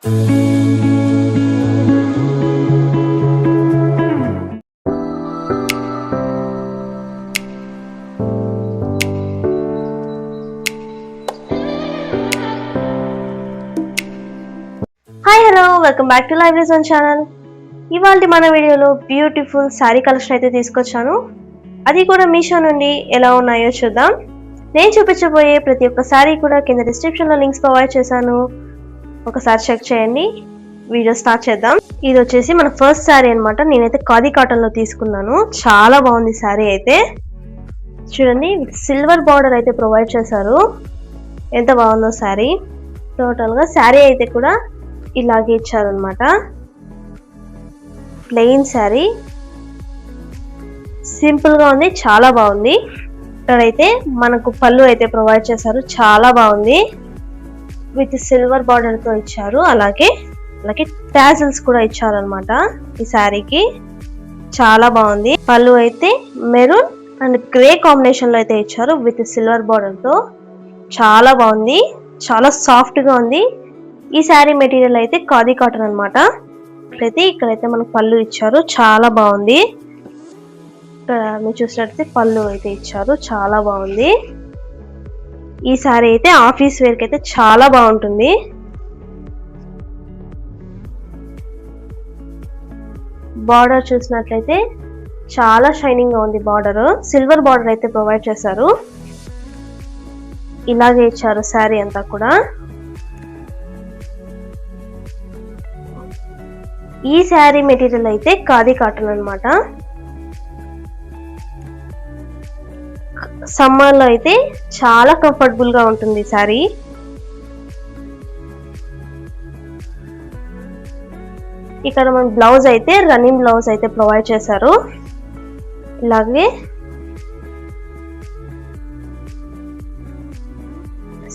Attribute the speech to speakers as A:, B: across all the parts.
A: Hi hello welcome back to library zone channel. ఇవాళ మన వీడియోలో బ్యూటిఫుల్ శారీ కలెక్షన్ అయితే తీసుకొచ్చాను. అది కూడా మీషో నుండి ఎలా ఉన్నాయో చూద్దాం. నేను చూపించబోయే ప్రతి ఒక్క శారీ కూడా కింద డిస్క్రిప్షన్లో లింక్స్ ప్రొవైడ్ చేశాను, ఒకసారి చెక్ చేయండి. వీడియో స్టార్ట్ చేద్దాం. ఇది వచ్చేసి మన ఫస్ట్ శారీ అనమాట. నేనైతే ఖాదీ కాటన్లో తీసుకున్నాను. చాలా బాగుంది శారీ అయితే. చూడండి, సిల్వర్ బార్డర్ అయితే ప్రొవైడ్ చేశారు. ఎంత బాగుందో శారీ. టోటల్గా శారీ అయితే కూడా ఇలాగే ఇచ్చారనమాట. ప్లెయిన్ శారీ, సింపుల్గా ఉంది, చాలా బాగుంది. ఇక్కడైతే మనకు పళ్ళు అయితే ప్రొవైడ్ చేశారు, చాలా బాగుంది. విత్ సిల్వర్ బార్డర్తో ఇచ్చారు. అలాగే టాజిల్స్ కూడా ఇచ్చారనమాట ఈ శారీకి. చాలా బాగుంది. పళ్ళు అయితే మెరూన్ అండ్ గ్రే కాంబినేషన్లో అయితే ఇచ్చారు విత్ సిల్వర్ బార్డర్తో. చాలా బాగుంది, చాలా సాఫ్ట్గా ఉంది. ఈ శారీ మెటీరియల్ అయితే ఖాదీ కాటన్ అనమాట. ఇక్కడైతే మనకు పళ్ళు ఇచ్చారు, చాలా బాగుంది. ఇక్కడ మీరు చూసినట్లయితే పళ్ళు అయితే ఇచ్చారు, చాలా బాగుంది. ఈ శారీ అయితే ఆఫీస్ వేర్కి అయితే చాలా బాగుంటుంది. బార్డర్ చూసినట్లయితే చాలా షైనింగ్ గా ఉంది. బార్డర్ సిల్వర్ బార్డర్ అయితే ప్రొవైడ్ చేశారు. ఇలాగే ఇచ్చారు శారీ అంతా కూడా. ఈ శారీ మెటీరియల్ అయితే ఖాదీ కాటన్ అనమాట. సమ్మర్ లో అయితే చాలా కంఫర్టబుల్ గా ఉంటుంది శారీ. ఇక్కడ మన బ్లౌజ్ అయితే రన్నింగ్ బ్లౌజ్ అయితే ప్రొవైడ్ చేశారు. ఇలాగే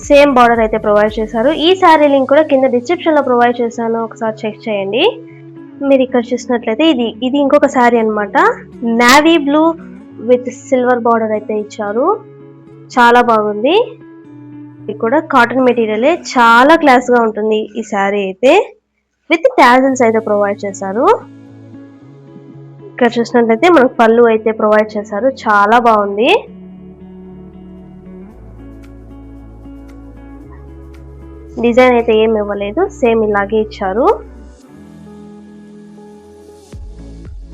A: సేమ్ బార్డర్ అయితే ప్రొవైడ్ చేశారు. ఈ శారీ లింక్ కూడా కింద డిస్క్రిప్షన్ లో ప్రొవైడ్ చేశాను, ఒకసారి చెక్ చేయండి. మీరు ఇక్కడ చూసినట్లయితే ఇది ఇంకొక శారీ అనమాట. Navy blue with silver border అయితే ఇచ్చారు, చాలా బాగుంది. ఇది కూడా కాటన్ మెటీరియలే, చాలా క్లాస్ గా ఉంటుంది ఈ శారీ అయితే. విత్ టాజిల్స్ అయితే ప్రొవైడ్ చేశారు. ఇక్కడ చూసినట్లయితే మనకు పళ్ళు అయితే ప్రొవైడ్ చేశారు, చాలా బాగుంది. డిజైన్ అయితే ఏమి ఇవ్వలేదు, సేమ్ ఇలాగే ఇచ్చారు.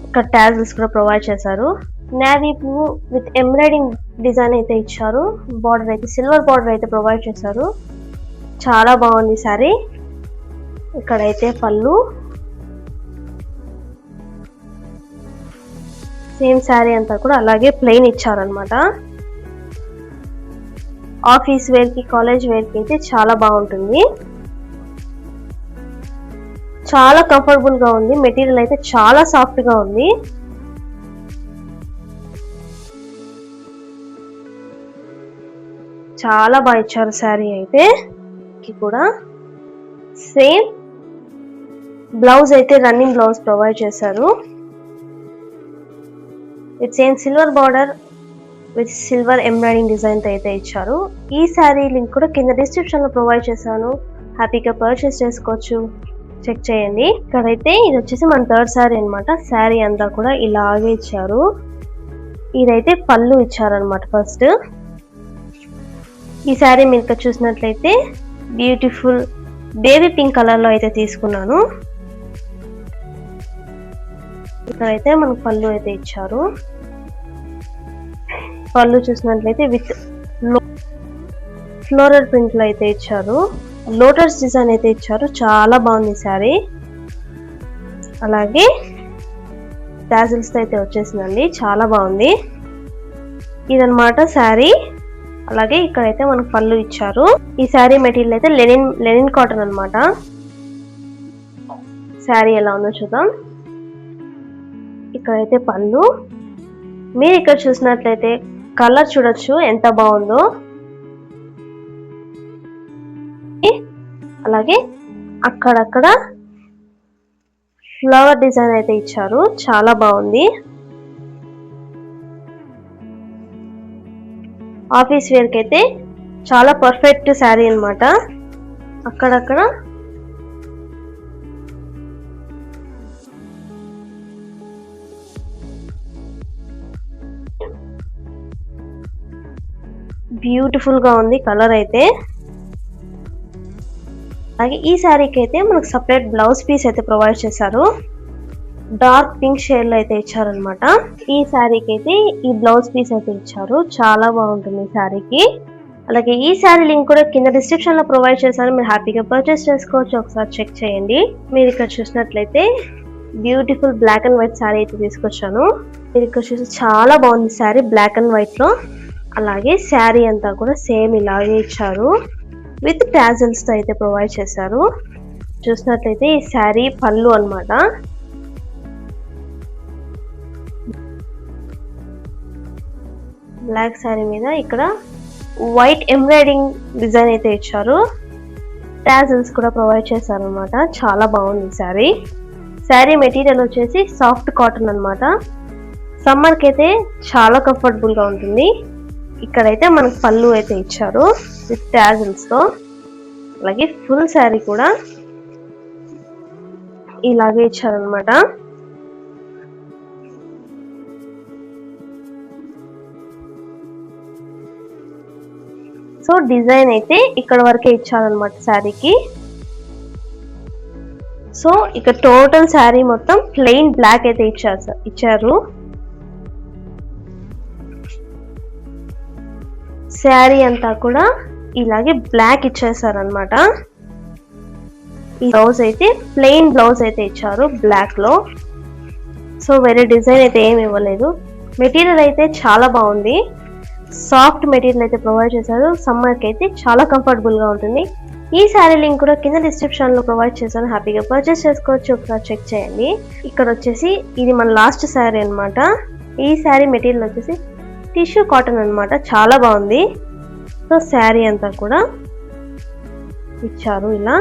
A: ఇక్కడ టాజిల్స్ కూడా ప్రొవైడ్ చేశారు. Navy blue with embroidering design అయితే ఇచ్చారు. బార్డర్ అయితే సిల్వర్ బార్డర్ అయితే ప్రొవైడ్ చేశారు, చాలా బాగుంది సారీ. ఇక్కడైతే పళ్ళు, సేమ్ శారీ అంతా కూడా అలాగే ప్లెయిన్ ఇచ్చారనమాట. ఆఫీస్ వేర్ కి, కాలేజ్ వేర్ కి అయితే చాలా బాగుంటుంది. చాలా కంఫర్టబుల్ గా ఉంది. మెటీరియల్ అయితే చాలా సాఫ్ట్ గా ఉంది. చాలా బాగా ఇచ్చారు శారీ అయితే. కూడా సేమ్ బ్లౌజ్ అయితే రన్నింగ్ బ్లౌజ్ ప్రొవైడ్ చేశారు. With same silver border with silver embroidering design తో అయితే ఇచ్చారు. ఈ శారీ లింక్ కూడా కింద డిస్క్రిప్షన్ లో ప్రొవైడ్ చేశాను, హ్యాపీగా పర్చేస్ చేసుకోవచ్చు, చెక్ చేయండి. ఇక్కడైతే ఇది వచ్చేసి మన థర్డ్ శారీ అనమాట. శారీ అంతా కూడా ఇలాగే ఇచ్చారు. ఇదైతే పళ్ళు ఇచ్చారనమాట ఫస్ట్. ఈ శారీ మీరు ఇక్కడ చూసినట్లయితే బ్యూటిఫుల్ బేబీ పింక్ కలర్ లో అయితే తీసుకున్నాను. ఇక్కడైతే మనకు పళ్ళు అయితే ఇచ్చారు. పళ్ళు చూసినట్లయితే విత్ ఫ్లోరల్ ప్రింట్ లో అయితే ఇచ్చారు. లోటస్ డిజైన్ అయితే ఇచ్చారు, చాలా బాగుంది శారీ. అలాగే టాజిల్స్ అయితే వచ్చేసిందండి, చాలా బాగుంది. ఇదన్నమాట శారీ. అలాగే ఇక్కడైతే మనకు పళ్ళు ఇచ్చారు. ఈ శారీ మెటీరియల్ అయితే లెనిన్ కాటన్ అనమాట. శారీ ఎలా ఉందో చూద్దాం. ఇక్కడైతే పళ్ళు, మీరు ఇక్కడ చూసినట్లయితే కలర్ చూడొచ్చు ఎంత బాగుందో. అలాగే అక్కడక్కడ ఫ్లవర్ డిజైన్ అయితే ఇచ్చారు, చాలా బాగుంది. ఆఫీస్ వేర్ కి అయితే చాలా పర్ఫెక్ట్ శారీ అన్నమాట. అక్కడక్కడ బ్యూటిఫుల్ గా ఉంది కలర్ అయితే. అలాగే ఈ శారీకి అయితే మనకు సపరేట్ బ్లౌజ్ పీస్ అయితే ప్రొవైడ్ చేశారు. డార్క్ పింక్ షేడ్ లో అయితే ఇచ్చారనమాట. ఈ శారీకి అయితే ఈ బ్లౌజ్ పీస్ అయితే ఇచ్చారు. చాలా బాగుంటుంది ఈ శారీకి. అలాగే ఈ శారీ లింక్ కూడా కింద డిస్క్రిప్షన్ లో ప్రొవైడ్ చేశారు. మీరు హ్యాపీగా పర్చేస్ చేసుకోవచ్చు. ఒకసారి చెక్ చేయండి. మీరు ఇక్కడ చూసినట్లయితే beautiful black and white sari అయితే తీసుకొచ్చాను. మీరు ఇక్కడ చూసి చాలా బాగుంది శారీ బ్లాక్ అండ్ వైట్ లో. అలాగే శారీ అంతా కూడా సేమ్ ఇలాగే ఇచ్చారు. విత్ టాజల్స్ తో అయితే ప్రొవైడ్ చేశారు. చూసినట్లయితే ఈ శారీ పళ్ళు అన్నమాట. బ్లాక్ శారీ మీద ఇక్కడ వైట్ ఎంబ్రాయిడింగ్ డిజైన్ అయితే ఇచ్చారు. టాజల్స్ కూడా ప్రొవైడ్ చేశారు అనమాట. చాలా బాగుంది శారీ. శారీ మెటీరియల్ వచ్చేసి సాఫ్ట్ కాటన్ అన్నమాట. సమ్మర్ కి అయితే చాలా కంఫర్టబుల్ గా ఉంటుంది. ఇక్కడైతే మనకు పళ్ళు అయితే ఇచ్చారు విత్ టాజల్స్ తో. అలాగే ఫుల్ శారీ కూడా ఇలాగే ఇచ్చారనమాట. సో డిజైన్ అయితే ఇక్కడ వరకే ఇచ్చారనమాట శారీకి. సో ఇక్కడ టోటల్ శారీ మొత్తం ప్లెయిన్ బ్లాక్ అయితే ఇచ్చారు. శారీ అంతా కూడా ఇలాగే బ్లాక్ ఇచ్చేసారనమాట. ఈ బ్లౌజ్ అయితే ప్లెయిన్ బ్లౌజ్ అయితే ఇచ్చారు బ్లాక్ లో. సో వేరే డిజైన్ అయితే ఏమి ఇవ్వలేదు. మెటీరియల్ అయితే చాలా బాగుంది. సాఫ్ట్ మెటీరియల్ అయితే ప్రొవైడ్ చేశారు. సమ్మర్ కి అయితే చాలా కంఫర్టబుల్ గా ఉంటుంది. ఈ శారీ లింక్ కూడా కింద డిస్క్రిప్షన్ లో ప్రొవైడ్ చేశాను. హ్యాపీగా పర్చేస్ చేసుకోవచ్చు. ఒకసారి చెక్ చేయండి. ఇక్కడ వచ్చేసి ఇది మన లాస్ట్ శారీ అన్నమాట. ఈ శారీ మెటీరియల్ వచ్చేసి టిష్యూ కాటన్ అన్నమాట. చాలా బాగుంది. సో శారీ అంతా కూడా ఇచ్చారు ఇలా.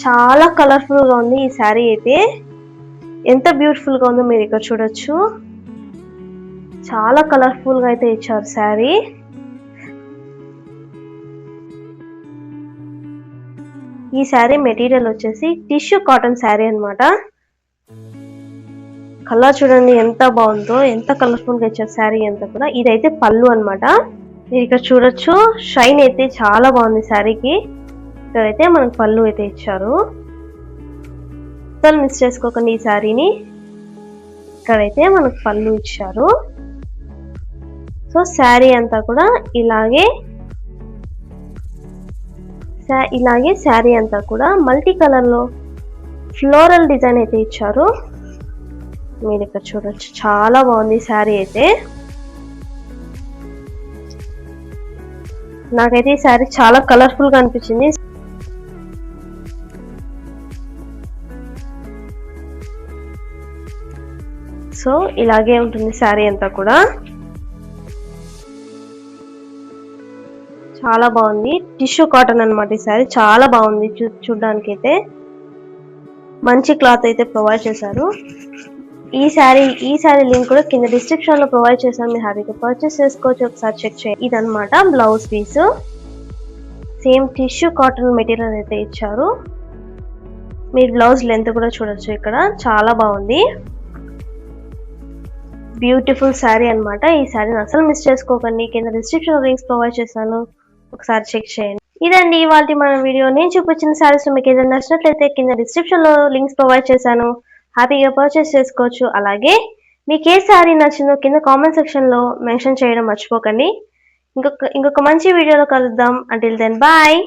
A: చాలా కలర్ఫుల్ గా ఉంది ఈ శారీ అయితే. ఎంత బ్యూటిఫుల్ గా ఉందో మీరు ఇక్కడ చూడొచ్చు. చాలా కలర్ఫుల్ గా అయితే ఇచ్చారు శారీ. ఈ శారీ మెటీరియల్ వచ్చేసి టిష్యూ కాటన్ శారీ అన్నమాట. కలర్ చూడండి ఎంత బాగుందో, ఎంత కలర్ఫుల్ గా ఇచ్చారు శారీ అంతా కూడా. ఇదైతే పళ్ళు అన్నమాట. మీరు ఇక్కడ చూడొచ్చు. షైన్ అయితే చాలా బాగుంది శారీకి. ఇక్కడైతే మనకు పళ్ళు అయితే ఇచ్చారు. మిస్ చేసుకోకండి ఈ శారీని. ఇక్కడైతే మనకు పళ్ళు ఇచ్చారు. సో శారీ అంతా కూడా ఇలాగే శారీ అంతా కూడా మల్టీ కలర్ లో ఫ్లోరల్ డిజైన్ అయితే ఇచ్చారు. మీరు ఇక్కడ చూడొచ్చు. చాలా బాగుంది శారీ అయితే. నాకైతే ఈ శారీ చాలా కలర్ఫుల్ గా అనిపించింది. సో ఇలాగే ఉంటుంది శారీ అంతా కూడా. చాలా బాగుంది. టిష్యూ కాటన్ అన్నమాట ఈ శారీ. చాలా బాగుంది చూడడానికి అయితే. మంచి క్లాత్ అయితే ప్రొవైడ్ చేశారు. ఈ శారీ లింక్ కూడా కింద డిస్క్రిప్షన్ లో ప్రొవైడ్ చేశాను. మీరు హ్యాపీగా పర్చేస్ చేసుకోవచ్చు. ఒకసారి చెక్ చేయండి. ఇదన్నమాట blouse piece. Same tissue cotton material అయితే ఇచ్చారు. మీరు బ్లౌజ్ లెంత్ కూడా చూడొచ్చు ఇక్కడ. చాలా బాగుంది. బ్యూటిఫుల్ శారీ అన్నమాట. ఈ శారీని అసలు మిస్ చేసుకోకండి. కింద డిస్క్రిప్షన్ లింక్స్ ప్రొవైడ్ చేశాను. ఒకసారి చెక్ చేయండి. ఇదండి ఇవాళ మన వీడియో. నేను చూపించిన శారీస్ మీకు ఏదైనా నచ్చినట్లయితే కింద డిస్క్రిప్షన్ లో లింక్స్ ప్రొవైడ్ చేశాను. హ్యాపీగా పర్చేస్ చేసుకోవచ్చు. అలాగే మీకు ఏ శారీ నచ్చిందో కింద కామెంట్ సెక్షన్ లో మెన్షన్ చేయడం మర్చిపోకండి. ఇంకొక మంచి వీడియోలో కలుద్దాం. Until then bye.